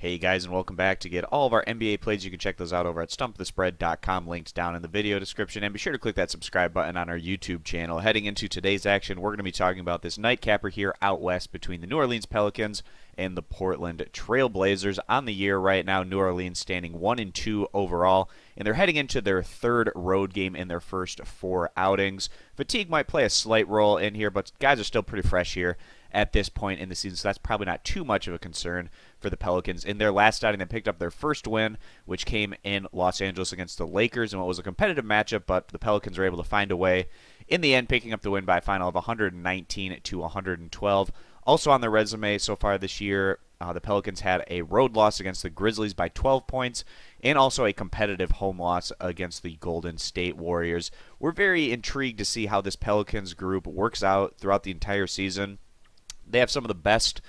Hey guys, and welcome back. To get all of our NBA plays, you can check those out over at stumpthespread.com, linked down in the video description, and be sure to click that subscribe button on our YouTube channel. Heading into today's action, we're going to be talking about this nightcapper here out west between the New Orleans Pelicans and the Portland Trail Blazers. On the year right now, New Orleans standing 1-2 overall, and they're heading into their third road game in their first 4 outings. Fatigue might play a slight role in here, but guys are still pretty fresh here at this point in the season, so that's probably not too much of a concern for the Pelicans. In their last outing, they picked up their first win, which came in Los Angeles against the Lakers, and what was a competitive matchup, but the Pelicans were able to find a way in the end, picking up the win by a final of 119-112. Also on their resume so far this year, the Pelicans had a road loss against the Grizzlies by 12 points, and also a competitive home loss against the Golden State Warriors. We're very intrigued to see how this Pelicans group works out throughout the entire season. They have some of the best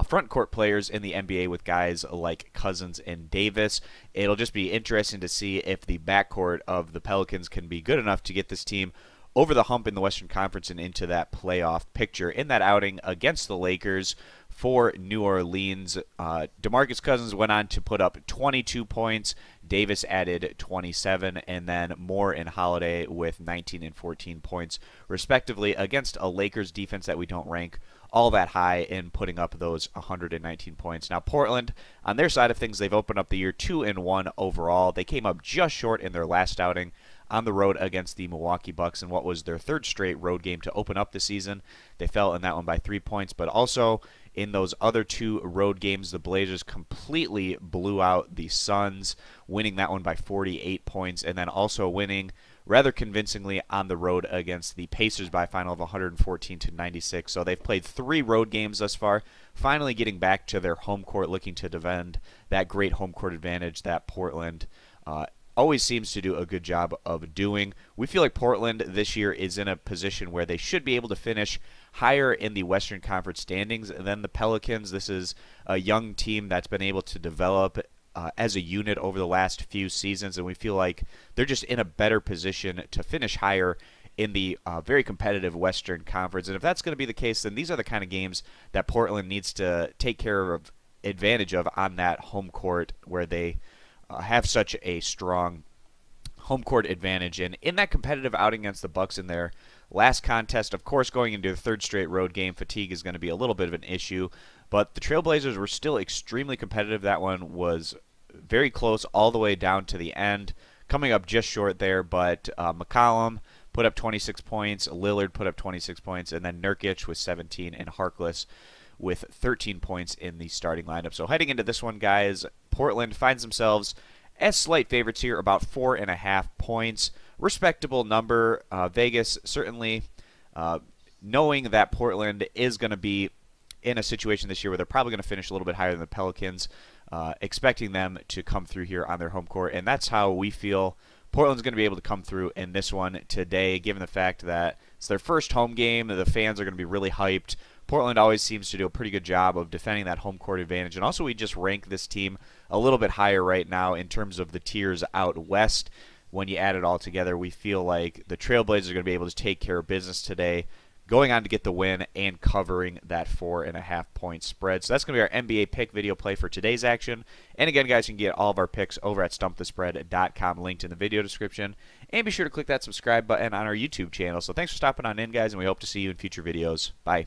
front court players in the NBA with guys like Cousins and Davis. It'll just be interesting to see if the backcourt of the Pelicans can be good enough to get this team over the hump in the Western Conference and into that playoff picture. In that outing against the Lakers for New Orleans, DeMarcus Cousins went on to put up 22 points. Davis added 27, and then Moore and Holiday with 19 and 14 points, respectively, against a Lakers defense that we don't rank all that high in putting up those 119 points. Now, Portland, on their side of things, they've opened up the year 2-1 overall. They came up just short in their last outing on the road against the Milwaukee Bucks in what was their third straight road game to open up the season. They fell in that one by 3 points, but also in those other 2 road games, the Blazers completely blew out the Suns, winning that one by 48 points, and then also winning rather convincingly on the road against the Pacers by a final of 114-96. So they've played 3 road games thus far, finally getting back to their home court, looking to defend that great home court advantage that Portland always seems to do a good job of doing. We feel like Portland this year is in a position where they should be able to finish higher in the Western Conference standings than the Pelicans. This is a young team that's been able to develop as a unit over the last few seasons, and we feel like they're just in a better position to finish higher in the very competitive Western Conference. And if that's going to be the case, then these are the kind of games that Portland needs to take care of, advantage of on that home court where they have such a strong home court advantage. And in that competitive outing against the Bucks in their last contest, of course, going into the third straight road game, fatigue is going to be a little bit of an issue, but the Trailblazers were still extremely competitive. That one was very close all the way down to the end, coming up just short there, but McCollum put up 26 points, Lillard put up 26 points, and then Nurkic with 17, and Harkless with 13 points in the starting lineup. So heading into this one, guys, Portland finds themselves as slight favorites here, about 4.5 points. Respectable number. Vegas certainly knowing that Portland is going to be in a situation this year where they're probably going to finish a little bit higher than the Pelicans, expecting them to come through here on their home court. And that's how we feel Portland's going to be able to come through in this one today, given the fact that it's their first home game. The fans are going to be really hyped. Portland always seems to do a pretty good job of defending that home court advantage. And also, we just rank this team a little bit higher right now in terms of the tiers out west. When you add it all together, we feel like the Trailblazers are going to be able to take care of business today, going on to get the win and covering that 4.5 point spread. So that's going to be our NBA pick video play for today's action. And again, guys, you can get all of our picks over at stumpthespread.com, linked in the video description. And be sure to click that subscribe button on our YouTube channel. So thanks for stopping on in, guys, and we hope to see you in future videos. Bye.